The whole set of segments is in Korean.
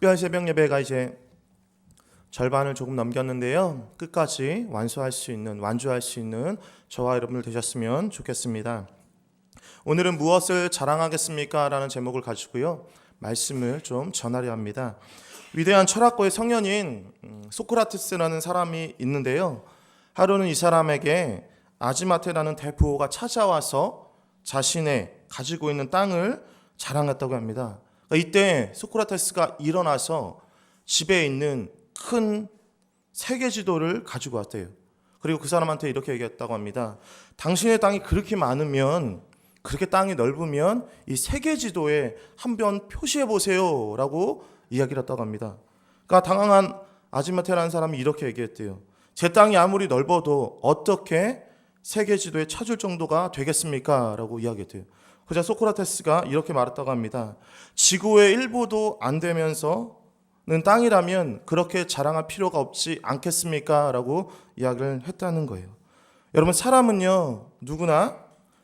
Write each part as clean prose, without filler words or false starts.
특별 새벽 예배가 이제 절반을 조금 넘겼는데요. 끝까지 완주할 수 있는 저와 여러분들 되셨으면 좋겠습니다. 오늘은 무엇을 자랑하겠습니까? 라는 제목을 가지고요. 말씀을 좀 전하려 합니다. 위대한 철학가의 성현인 소크라테스라는 사람이 있는데요. 하루는 이 사람에게 아지마테라는 대부호가 찾아와서 자신의 가지고 있는 땅을 자랑했다고 합니다. 이때 소크라테스가 일어나서 집에 있는 큰 세계 지도를 가지고 왔대요. 그리고 그 사람한테 이렇게 얘기했다고 합니다. 당신의 땅이 그렇게 많으면, 그렇게 땅이 넓으면 이 세계 지도에 한번 표시해 보세요 라고 이야기를 했다고 합니다. 그러니까 당황한 아지마테라는 사람이 이렇게 얘기했대요. 제 땅이 아무리 넓어도 어떻게 세계 지도에 찾을 정도가 되겠습니까? 라고 이야기했대요. 그러자 소크라테스가 이렇게 말했다고 합니다. 지구의 일부도 안 되면서는 땅이라면 그렇게 자랑할 필요가 없지 않겠습니까? 라고 이야기를 했다는 거예요. 여러분, 사람은요, 누구나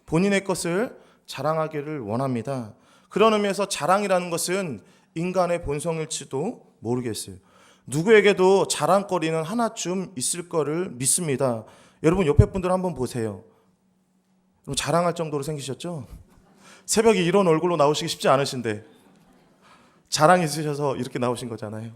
본인의 것을 자랑하기를 원합니다. 그런 의미에서 자랑이라는 것은 인간의 본성일지도 모르겠어요. 누구에게도 자랑거리는 하나쯤 있을 거를 믿습니다. 여러분, 옆에 분들 한번 보세요. 자랑할 정도로 생기셨죠? 새벽에 이런 얼굴로 나오시기 쉽지 않으신데 자랑이 있으셔서 이렇게 나오신 거잖아요.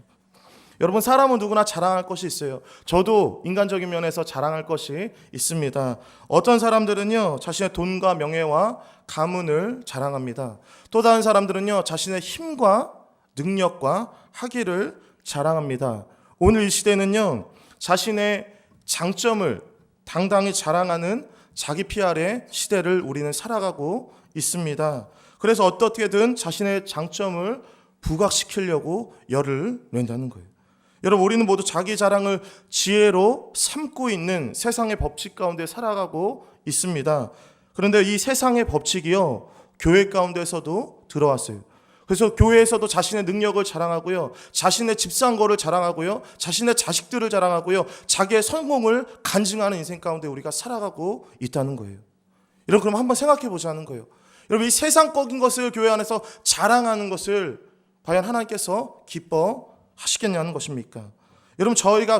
여러분, 사람은 누구나 자랑할 것이 있어요. 저도 인간적인 면에서 자랑할 것이 있습니다. 어떤 사람들은요, 자신의 돈과 명예와 가문을 자랑합니다. 또 다른 사람들은요, 자신의 힘과 능력과 학위를 자랑합니다. 오늘 이 시대는요, 자신의 장점을 당당히 자랑하는 자기 PR의 시대를 우리는 살아가고 있습니다. 그래서 어떻게든 자신의 장점을 부각시키려고 열을 낸다는 거예요. 여러분, 우리는 모두 자기 자랑을 지혜로 삼고 있는 세상의 법칙 가운데 살아가고 있습니다. 그런데 이 세상의 법칙이요, 교회 가운데서도 들어왔어요. 그래서 교회에서도 자신의 능력을 자랑하고요, 자신의 집 산 거를 자랑하고요, 자신의 자식들을 자랑하고요, 자기의 성공을 간증하는 인생 가운데 우리가 살아가고 있다는 거예요. 여러분, 그럼 한번 생각해 보자는 거예요. 여러분, 이 세상적인 것을 교회 안에서 자랑하는 것을 과연 하나님께서 기뻐하시겠냐는 것입니까? 여러분,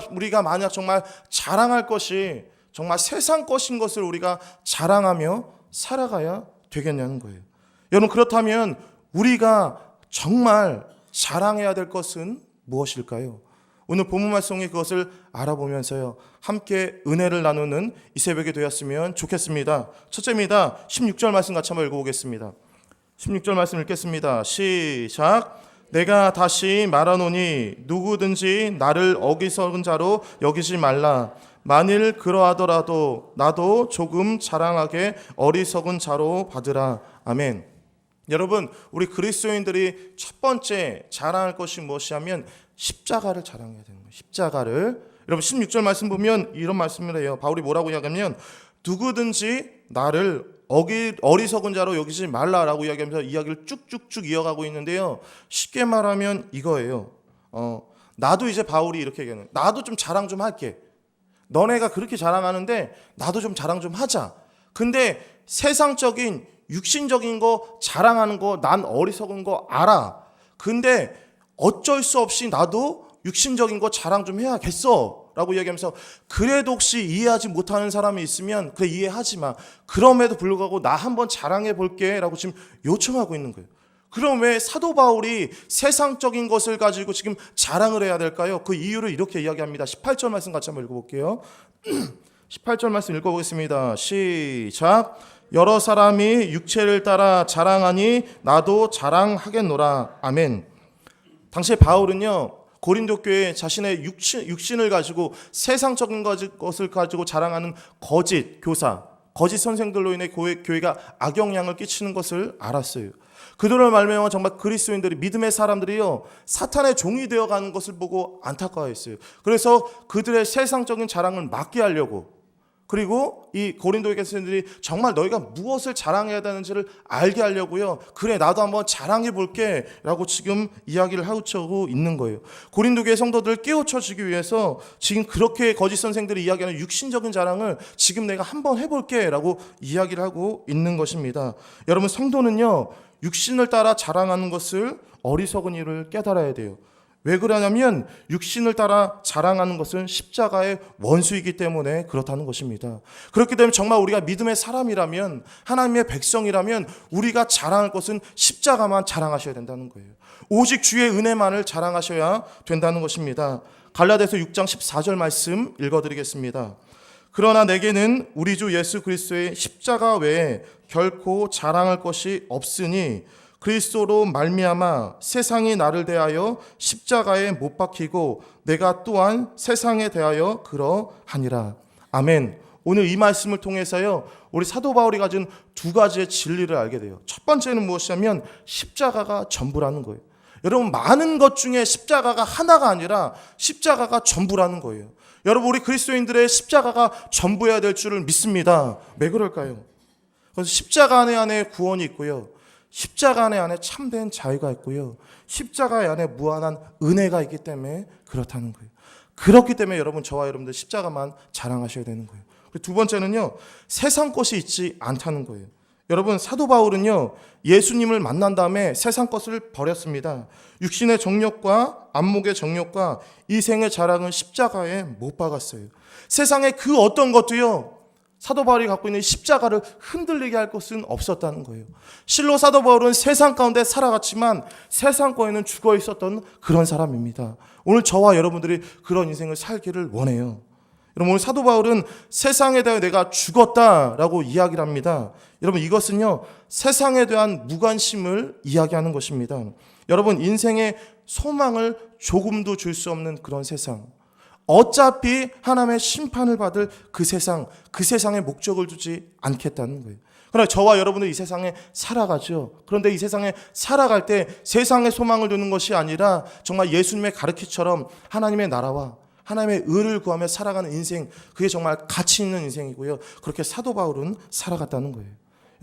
우리가 만약 정말 자랑할 것이 정말 세상 것인 것을 우리가 자랑하며 살아가야 되겠냐는 거예요. 여러분, 그렇다면 우리가 정말 자랑해야 될 것은 무엇일까요? 오늘 본문 말씀에 그것을 알아보면서요, 함께 은혜를 나누는 이 새벽이 되었으면 좋겠습니다. 첫째입니다. 16절 말씀 같이 한번 읽어보겠습니다. 16절 말씀 읽겠습니다. 시작. 내가 다시 말하노니 누구든지 나를 어리석은 자로 여기지 말라. 만일 그러하더라도 나도 조금 자랑하게 어리석은 자로 받으라. 아멘. 여러분, 우리 그리스도인들이 첫 번째 자랑할 것이 무엇이냐면 십자가를 자랑해야 되는 거예요. 십자가를. 여러분, 16절 말씀 보면 이런 말씀을 해요. 바울이 뭐라고 이야기하면 누구든지 나를 어리석은 자로 여기지 말라라고 이야기하면서 이야기를 쭉쭉쭉 이어가고 있는데요. 쉽게 말하면 이거예요. 나도 이제 바울이 이렇게 얘기하는, 나도 좀 자랑 좀 할게. 너네가 그렇게 자랑하는데 나도 좀 자랑 좀 하자. 근데 세상적인 육신적인 거 자랑하는 거 난 어리석은 거 알아. 근데 어쩔 수 없이 나도 육신적인 거 자랑 좀 해야겠어 라고 이야기하면서, 그래도 혹시 이해하지 못하는 사람이 있으면 그래, 이해하지 마. 그럼에도 불구하고 나 한번 자랑해 볼게 라고 지금 요청하고 있는 거예요. 그럼 왜 사도 바울이 세상적인 것을 가지고 지금 자랑을 해야 될까요? 그 이유를 이렇게 이야기합니다. 18절 말씀 같이 한번 읽어볼게요. 18절 말씀 읽어보겠습니다. 시작. 여러 사람이 육체를 따라 자랑하니 나도 자랑하겠노라. 아멘. 당시에 바울은요, 고린도 교회에 자신의 육신을 가지고 세상적인 것을 가지고 자랑하는 거짓 교사, 거짓 선생들로 인해 교회가 악영향을 끼치는 것을 알았어요. 그들을 말미암아 정말 그리스도인들이, 믿음의 사람들이요, 사탄의 종이 되어가는 것을 보고 안타까워했어요. 그래서 그들의 세상적인 자랑을 막게 하려고, 그리고 이 고린도 교회들이 정말 너희가 무엇을 자랑해야 되는지를 알게 하려고요, 그래 나도 한번 자랑해 볼게 라고 지금 이야기를 하고 있는 거예요. 고린도 교회 성도들을 깨우쳐주기 위해서 지금 그렇게 거짓 선생들이 이야기하는 육신적인 자랑을 지금 내가 한번 해볼게 라고 이야기를 하고 있는 것입니다. 여러분, 성도는요, 육신을 따라 자랑하는 것을 어리석은 일을 깨달아야 돼요. 왜 그러냐면 육신을 따라 자랑하는 것은 십자가의 원수이기 때문에 그렇다는 것입니다. 그렇기 때문에 정말 우리가 믿음의 사람이라면, 하나님의 백성이라면 우리가 자랑할 것은 십자가만 자랑하셔야 된다는 거예요. 오직 주의 은혜만을 자랑하셔야 된다는 것입니다. 갈라디아서 6장 14절 말씀 읽어드리겠습니다. 그러나 내게는 우리 주 예수 그리스도의 십자가 외에 결코 자랑할 것이 없으니 그리스도로 말미암아 세상이 나를 대하여 십자가에 못 박히고 내가 또한 세상에 대하여 그러하니라. 아멘. 오늘 이 말씀을 통해서요, 우리 사도 바울이 가진 두 가지의 진리를 알게 돼요. 첫 번째는 무엇이냐면 십자가가 전부라는 거예요. 여러분, 많은 것 중에 십자가가 하나가 아니라 십자가가 전부라는 거예요. 여러분, 우리 그리스도인들의 십자가가 전부여야 될 줄을 믿습니다. 왜 그럴까요? 그래서 십자가 안에 구원이 있고요, 십자가 안에 참된 자유가 있고요, 십자가 안에 무한한 은혜가 있기 때문에 그렇다는 거예요. 그렇기 때문에 여러분, 저와 여러분들 십자가만 자랑하셔야 되는 거예요. 두 번째는요, 세상 것이 있지 않다는 거예요. 여러분, 사도 바울은요, 예수님을 만난 다음에 세상 것을 버렸습니다. 육신의 정욕과 안목의 정욕과 이 생의 자랑은 십자가에 못 박았어요. 세상의 그 어떤 것도요, 사도 바울이 갖고 있는 십자가를 흔들리게 할 것은 없었다는 거예요. 실로 사도 바울은 세상 가운데 살아갔지만 세상 거에는 죽어 있었던 그런 사람입니다. 오늘 저와 여러분들이 그런 인생을 살기를 원해요. 여러분, 오늘 사도 바울은 세상에 대해 내가 죽었다라고 이야기를 합니다. 여러분, 이것은요, 세상에 대한 무관심을 이야기하는 것입니다. 여러분, 인생의 소망을 조금도 줄 수 없는 그런 세상, 어차피 하나님의 심판을 받을 그 세상에 목적을 두지 않겠다는 거예요. 그러나 저와 여러분은 이 세상에 살아가죠. 그런데 이 세상에 살아갈 때 세상의 소망을 두는 것이 아니라 정말 예수님의 가르침처럼 하나님의 나라와 하나님의 의를 구하며 살아가는 인생, 그게 정말 가치 있는 인생이고요. 그렇게 사도 바울은 살아갔다는 거예요.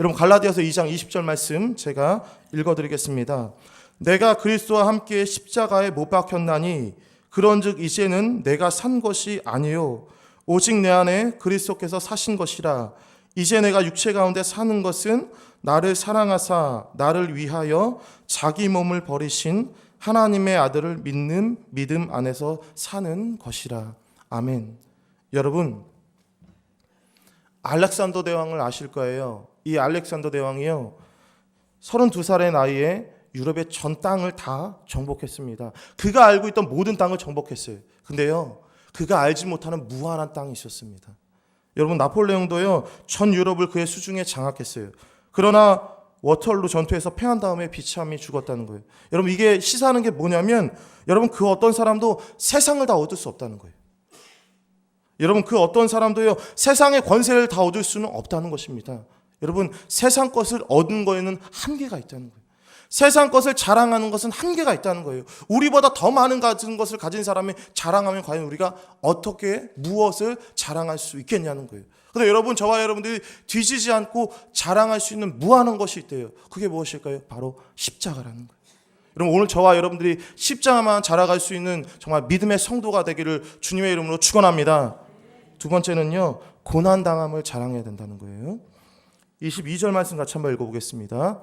여러분, 갈라디아서 2장 20절 말씀 제가 읽어드리겠습니다. 내가 그리스도와 함께 십자가에 못 박혔나니 그런즉 이제는 내가 산 것이 아니요 오직 내 안에 그리스도께서 사신 것이라. 이제 내가 육체 가운데 사는 것은 나를 사랑하사 나를 위하여 자기 몸을 버리신 하나님의 아들을 믿는 믿음 안에서 사는 것이라. 아멘. 여러분, 알렉산더 대왕을 아실 거예요. 이 알렉산더 대왕이요, 32살의 나이에 유럽의 전 땅을 다 정복했습니다. 그가 알고 있던 모든 땅을 정복했어요. 근데요, 그가 알지 못하는 무한한 땅이 있었습니다. 여러분, 나폴레옹도요, 전 유럽을 그의 수중에 장악했어요. 그러나 워털루 전투에서 패한 다음에 비참히 죽었다는 거예요. 여러분, 이게 시사하는 게 뭐냐면, 여러분, 그 어떤 사람도 세상을 다 얻을 수 없다는 거예요. 여러분, 그 어떤 사람도요, 세상의 권세를 다 얻을 수는 없다는 것입니다. 여러분, 세상 것을 얻은 거에는 한계가 있다는 거예요. 세상 것을 자랑하는 것은 한계가 있다는 거예요. 우리보다 더 많은 가진 것을 가진 사람이 자랑하면 과연 우리가 어떻게 무엇을 자랑할 수 있겠냐는 거예요. 그런데 여러분, 저와 여러분들이 뒤지지 않고 자랑할 수 있는 무한한 것이 있대요. 그게 무엇일까요? 바로 십자가라는 거예요. 여러분, 오늘 저와 여러분들이 십자가만 자랑할 수 있는 정말 믿음의 성도가 되기를 주님의 이름으로 축원합니다. 두 번째는요, 고난당함을 자랑해야 된다는 거예요. 22절 말씀 같이 한번 읽어보겠습니다.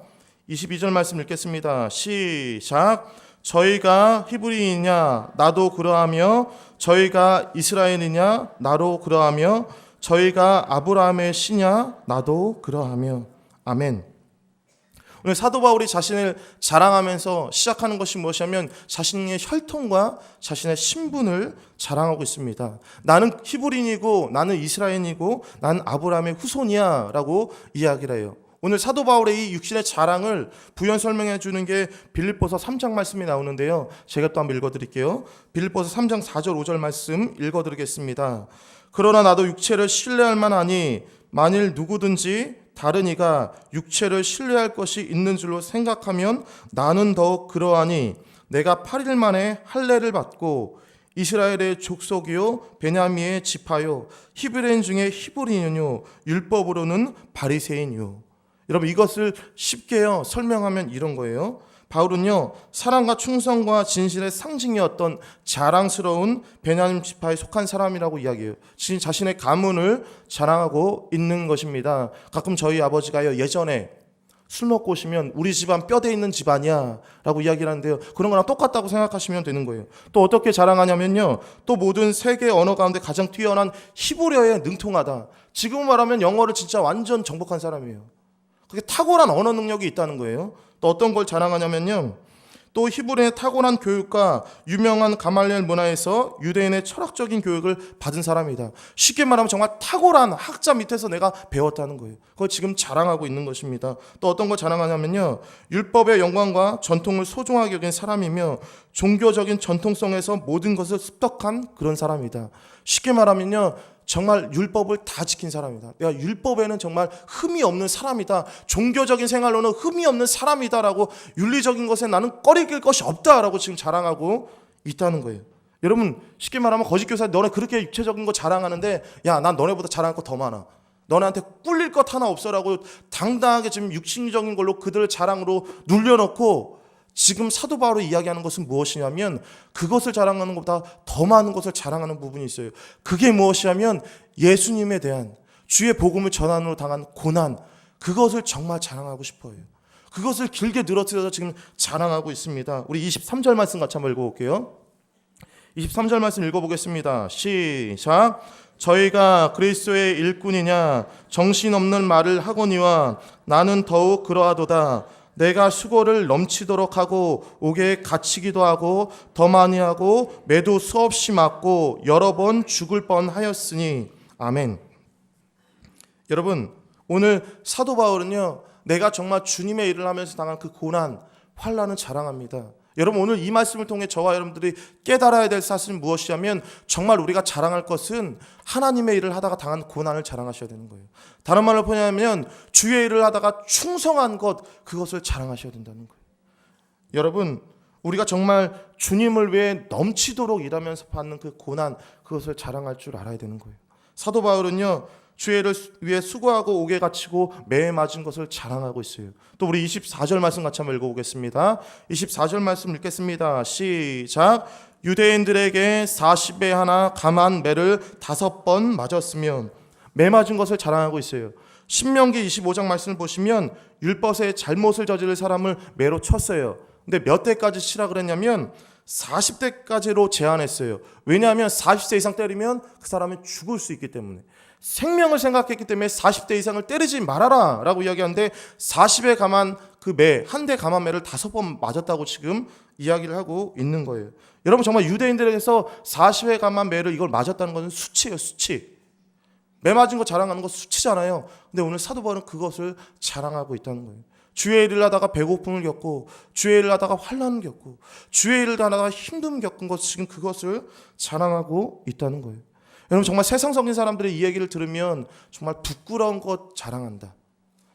22절 말씀 읽겠습니다. 시작. 저희가 히브리이냐 나도 그러하며 저희가 이스라엘이냐 나도 그러하며 저희가 아브라함의 씨냐 나도 그러하며. 아멘. 오늘 사도 바울이 자신을 자랑하면서 시작하는 것이 무엇이냐면 자신의 혈통과 자신의 신분을 자랑하고 있습니다. 나는 히브리인이고 나는 이스라엘이고 나는 아브라함의 후손이야 라고 이야기를 해요. 오늘 사도 바울의 이 육신의 자랑을 부연 설명해 주는 게 빌립보서 3장 말씀이 나오는데요. 제가 또 한번 읽어드릴게요. 빌립보서 3장 4절 5절 말씀 읽어드리겠습니다. 그러나 나도 육체를 신뢰할 만하니 만일 누구든지 다른 이가 육체를 신뢰할 것이 있는 줄로 생각하면 나는 더욱 그러하니 내가 8일 만에 할례를 받고 이스라엘의 족속이요 베냐민의 지파요 히브리인 중에 히브리인요 율법으로는 바리새인요. 여러분, 이것을 쉽게요 설명하면 이런 거예요. 바울은요, 사랑과 충성과 진실의 상징이었던 자랑스러운 베냐민 지파에 속한 사람이라고 이야기해요. 자신의 가문을 자랑하고 있는 것입니다. 가끔 저희 아버지가요, 예전에 술 먹고 오시면 우리 집안 뼈대 있는 집안이야 라고 이야기를 하는데요. 그런 거랑 똑같다고 생각하시면 되는 거예요. 또 어떻게 자랑하냐면요, 또 모든 세계 언어 가운데 가장 뛰어난 히브리어에 능통하다. 지금 말하면 영어를 진짜 완전 정복한 사람이에요. 그게 탁월한 언어 능력이 있다는 거예요. 또 어떤 걸 자랑하냐면요, 또 히브리의 탁월한 교육과 유명한 가말리엘 문화에서 유대인의 철학적인 교육을 받은 사람이다. 쉽게 말하면 정말 탁월한 학자 밑에서 내가 배웠다는 거예요. 그걸 지금 자랑하고 있는 것입니다. 또 어떤 걸 자랑하냐면요, 율법의 영광과 전통을 소중하게 여긴 사람이며 종교적인 전통성에서 모든 것을 습득한 그런 사람이다. 쉽게 말하면요, 정말 율법을 다 지킨 사람이다. 내가 율법에는 정말 흠이 없는 사람이다. 종교적인 생활로는 흠이 없는 사람이다라고, 윤리적인 것에 나는 꺼리낄 것이 없다라고 지금 자랑하고 있다는 거예요. 여러분, 쉽게 말하면 거짓 교사, 너네 그렇게 육체적인 거 자랑하는데, 야, 난 너네보다 자랑할 거 더 많아. 너네한테 꿀릴 것 하나 없어라고 당당하게 지금 육신적인 걸로 그들을 자랑으로 눌려놓고, 지금 사도 바울이 이야기하는 것은 무엇이냐면, 그것을 자랑하는 것보다 더 많은 것을 자랑하는 부분이 있어요. 그게 무엇이냐면 예수님에 대한, 주의 복음을 전환으로 당한 고난, 그것을 정말 자랑하고 싶어요. 그것을 길게 늘어뜨려서 지금 자랑하고 있습니다. 우리 23절 말씀 같이 한번 읽어볼게요. 23절 말씀 읽어보겠습니다. 시작. 저희가 그리스도의 일꾼이냐 정신없는 말을 하거니와 나는 더욱 그러하도다. 내가 수고를 넘치도록 하고 옥에 갇히기도 하고 더 많이 하고 매도 수없이 맞고 여러 번 죽을 뻔하였으니 아멘. 여러분, 오늘 사도 바울은요, 내가 정말 주님의 일을 하면서 당한 그 고난, 환난을 자랑합니다. 여러분, 오늘 이 말씀을 통해 저와 여러분들이 깨달아야 될 사실은 무엇이냐면, 정말 우리가 자랑할 것은 하나님의 일을 하다가 당한 고난을 자랑하셔야 되는 거예요. 다른 말로 표현하면 주의 일을 하다가 충성한 것, 그것을 자랑하셔야 된다는 거예요. 여러분, 우리가 정말 주님을 위해 넘치도록 일하면서 받는 그 고난, 그것을 자랑할 줄 알아야 되는 거예요. 사도 바울은요, 주의 일을 위해 수고하고 옥에 갇히고 매에 맞은 것을 자랑하고 있어요. 또 우리 24절 말씀 같이 한번 읽어보겠습니다. 24절 말씀 읽겠습니다. 시작. 유대인들에게 40에 하나 감한 매를 5번 맞았으며, 매 맞은 것을 자랑하고 있어요. 신명기 25장 말씀을 보시면 율법에 잘못을 저지를 사람을 매로 쳤어요. 근데 몇 대까지 치라 그랬냐면 40대까지로 제한했어요. 왜냐하면 40세 이상 때리면 그 사람은 죽을 수 있기 때문에, 생명을 생각했기 때문에 40대 이상을 때리지 말아라 라고 이야기하는데, 40에 감한 그 매, 한 대 감한 매를 5번 맞았다고 지금 이야기를 하고 있는 거예요. 여러분, 정말 유대인들에게서 40에 감한 매를 이걸 맞았다는 것은 수치예요. 수치. 매 맞은 거 자랑하는 거 수치잖아요. 근데 오늘 사도 바울은 그것을 자랑하고 있다는 거예요. 주의 일을 하다가 배고픔을 겪고, 주의 일을 하다가 환난을 겪고, 주의 일을 하다가 힘듦을 겪은 것, 지금 그것을 자랑하고 있다는 거예요. 여러분, 정말 세상적인 사람들의 이 얘기를 들으면 정말 부끄러운 것 자랑한다,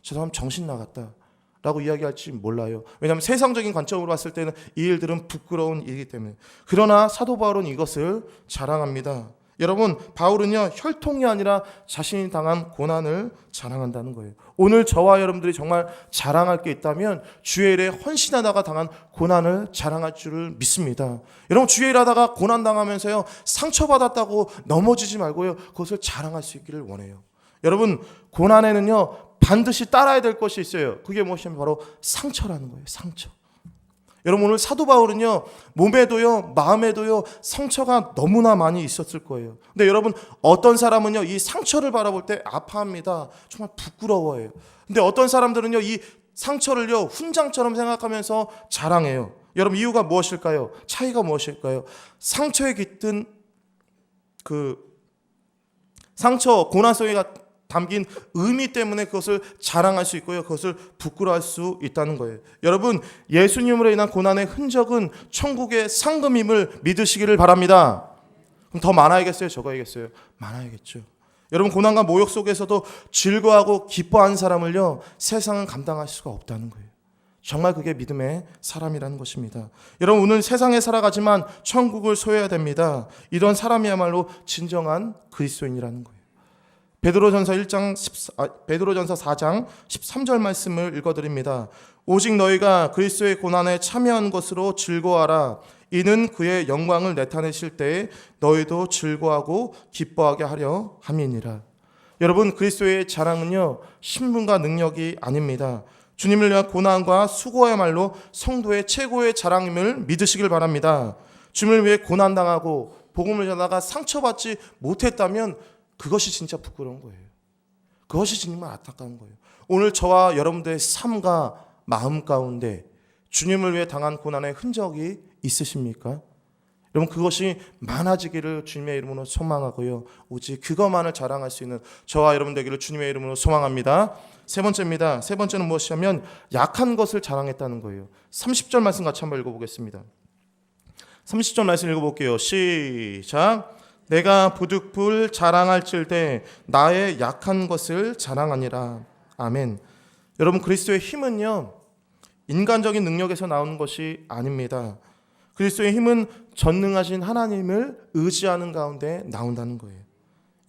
저 사람 정신 나갔다 라고 이야기할지 몰라요. 왜냐하면 세상적인 관점으로 봤을 때는 이 일들은 부끄러운 일이기 때문에. 그러나 사도 바울은 이것을 자랑합니다. 여러분, 바울은요, 혈통이 아니라 자신이 당한 고난을 자랑한다는 거예요. 오늘 저와 여러분들이 정말 자랑할 게 있다면 주의 일에 헌신하다가 당한 고난을 자랑할 줄을 믿습니다. 여러분, 주의 일 하다가 고난 당하면서요, 상처받았다고 넘어지지 말고요, 그것을 자랑할 수 있기를 원해요. 여러분, 고난에는요 반드시 따라야 될 것이 있어요. 그게 무엇이냐면 바로 상처라는 거예요. 상처. 여러분, 오늘 사도 바울은요, 몸에도요 마음에도요 상처가 너무나 많이 있었을 거예요. 근데 여러분, 어떤 사람은요 이 상처를 바라볼 때 아파합니다. 정말 부끄러워해요. 근데 어떤 사람들은요 이 상처를요 훈장처럼 생각하면서 자랑해요. 여러분, 이유가 무엇일까요? 차이가 무엇일까요? 상처에 깃든 그 상처, 고난 속에 담긴 의미 때문에 그것을 자랑할 수 있고요, 그것을 부끄러워할 수 있다는 거예요. 여러분, 예수님으로 인한 고난의 흔적은 천국의 상금임을 믿으시기를 바랍니다. 그럼 더 많아야겠어요? 적어야겠어요? 많아야겠죠. 여러분, 고난과 모욕 속에서도 즐거워하고 기뻐하는 사람을요 세상은 감당할 수가 없다는 거예요. 정말 그게 믿음의 사람이라는 것입니다. 여러분, 오늘 세상에 살아가지만 천국을 소유해야 됩니다. 이런 사람이야말로 진정한 그리스도인이라는 거예요. 베드로전서 4장 13절 말씀을 읽어드립니다. 오직 너희가 그리스도의 고난에 참여한 것으로 즐거워하라. 이는 그의 영광을 나타내실 때에 너희도 즐거워하고 기뻐하게 하려 함이니라. 여러분, 그리스도의 자랑은요 신분과 능력이 아닙니다. 주님을 위한 고난과 수고야말로 성도의 최고의 자랑임을 믿으시길 바랍니다. 주님을 위해 고난당하고 복음을 전하다가 상처받지 못했다면 그것이 진짜 부끄러운 거예요. 그것이 정말 안타까운 거예요. 오늘 저와 여러분들의 삶과 마음 가운데 주님을 위해 당한 고난의 흔적이 있으십니까? 여러분, 그것이 많아지기를 주님의 이름으로 소망하고요, 오직 그것만을 자랑할 수 있는 저와 여러분 되기를 주님의 이름으로 소망합니다. 세 번째입니다. 세 번째는 무엇이냐면 약한 것을 자랑했다는 거예요. 30절 말씀 같이 한번 읽어보겠습니다. 30절 말씀 읽어볼게요. 시작. 내가 부득불 자랑할질대 나의 약한 것을 자랑하니라. 아멘. 여러분, 그리스도의 힘은요, 인간적인 능력에서 나오는 것이 아닙니다. 그리스도의 힘은 전능하신 하나님을 의지하는 가운데 나온다는 거예요.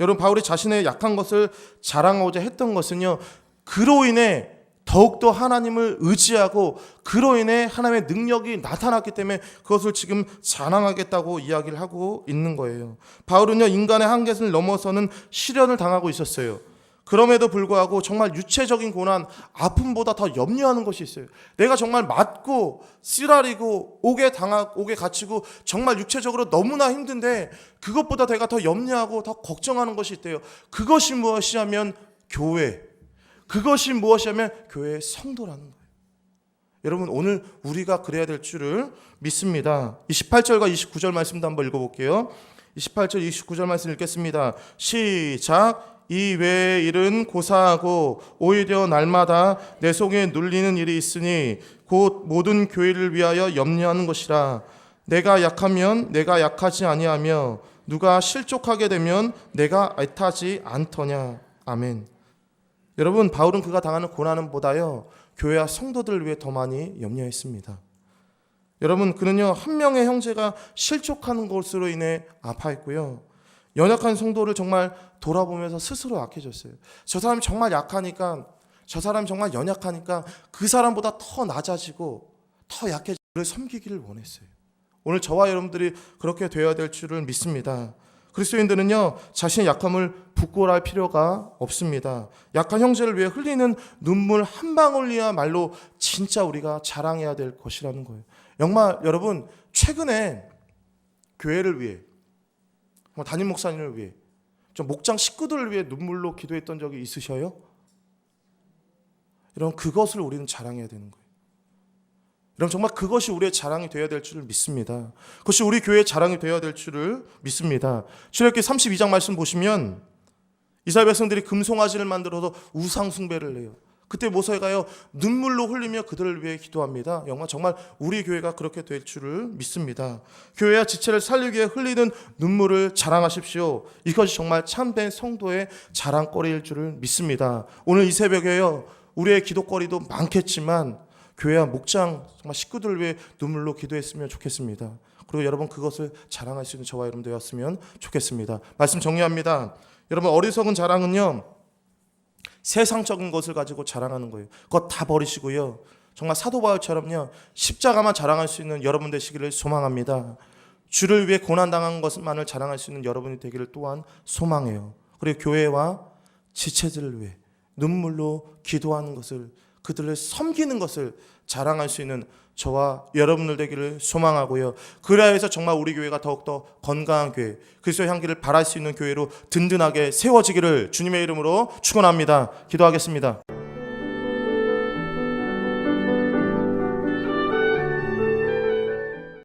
여러분, 바울이 자신의 약한 것을 자랑하고자 했던 것은요, 그로 인해 더욱더 하나님을 의지하고 그로 인해 하나님의 능력이 나타났기 때문에 그것을 지금 자랑하겠다고 이야기를 하고 있는 거예요. 바울은요, 인간의 한계를 넘어서는 시련을 당하고 있었어요. 그럼에도 불구하고 정말 유체적인 고난, 아픔보다 더 염려하는 것이 있어요. 내가 정말 맞고 쓰라리고 옥에 갇히고 정말 육체적으로 너무나 힘든데 그것보다 내가 더 염려하고 더 걱정하는 것이 있대요. 그것이 무엇이냐면 교회. 그것이 무엇이냐면 교회의 성도라는 거예요. 여러분, 오늘 우리가 그래야 될 줄을 믿습니다. 28절과 29절 말씀도 한번 읽어볼게요. 28절 29절 말씀 읽겠습니다. 시작. 이 외의 일은 고사하고 오히려 날마다 내 속에 눌리는 일이 있으니 곧 모든 교회를 위하여 염려하는 것이라. 내가 약하면 내가 약하지 아니하며 누가 실족하게 되면 내가 애타지 않더냐. 아멘. 여러분, 바울은 그가 당하는 고난보다요, 교회와 성도들을 위해 더 많이 염려했습니다. 여러분, 그는요, 한 명의 형제가 실족하는 것으로 인해 아파했고요, 연약한 성도를 정말 돌아보면서 스스로 약해졌어요. 저 사람이 정말 약하니까, 저 사람이 정말 연약하니까 그 사람보다 더 낮아지고 더 약해지고 섬기기를 원했어요. 오늘 저와 여러분들이 그렇게 되어야 될 줄을 믿습니다. 그리스도인들은요, 자신의 약함을 부끄러워할 필요가 없습니다. 약한 형제를 위해 흘리는 눈물 한 방울이야말로 진짜 우리가 자랑해야 될 것이라는 거예요. 정말 여러분, 최근에 교회를 위해, 담임 목사님을 위해, 좀 목장 식구들을 위해 눈물로 기도했던 적이 있으셔요? 여러분, 그것을 우리는 자랑해야 되는 거예요. 여러분, 정말 그것이 우리의 자랑이 되어야 될 줄을 믿습니다. 그것이 우리 교회의 자랑이 되어야 될 줄을 믿습니다. 출애굽기 32장 말씀 보시면 이스라엘 백성들이 금송아지를 만들어서 우상 숭배를 해요. 그때 모세가요, 눈물로 흘리며 그들을 위해 기도합니다. 정말 우리 교회가 그렇게 될 줄을 믿습니다. 교회와 지체를 살리기 위해 흘리는 눈물을 자랑하십시오. 이것이 정말 참된 성도의 자랑거리일 줄을 믿습니다. 오늘 이 새벽에요, 우리의 기도거리도 많겠지만 교회와 목장 정말 식구들을 위해 눈물로 기도했으면 좋겠습니다. 그리고 여러분, 그것을 자랑할 수 있는 저와 여러분 되었으면 좋겠습니다. 말씀 정리합니다. 여러분, 어리석은 자랑은요, 세상적인 것을 가지고 자랑하는 거예요. 그거 다 버리시고요, 정말 사도 바울처럼요, 십자가만 자랑할 수 있는 여러분 되시기를 소망합니다. 주를 위해 고난당한 것만을 자랑할 수 있는 여러분이 되기를 또한 소망해요. 그리고 교회와 지체들을 위해 눈물로 기도하는 것을, 그들을 섬기는 것을 자랑할 수 있는 저와 여러분들 되기를 소망하고요, 그래야 해서 정말 우리 교회가 더욱더 건강한 교회, 그리스도의 향기를 발할 수 있는 교회로 든든하게 세워지기를 주님의 이름으로 축원합니다. 기도하겠습니다.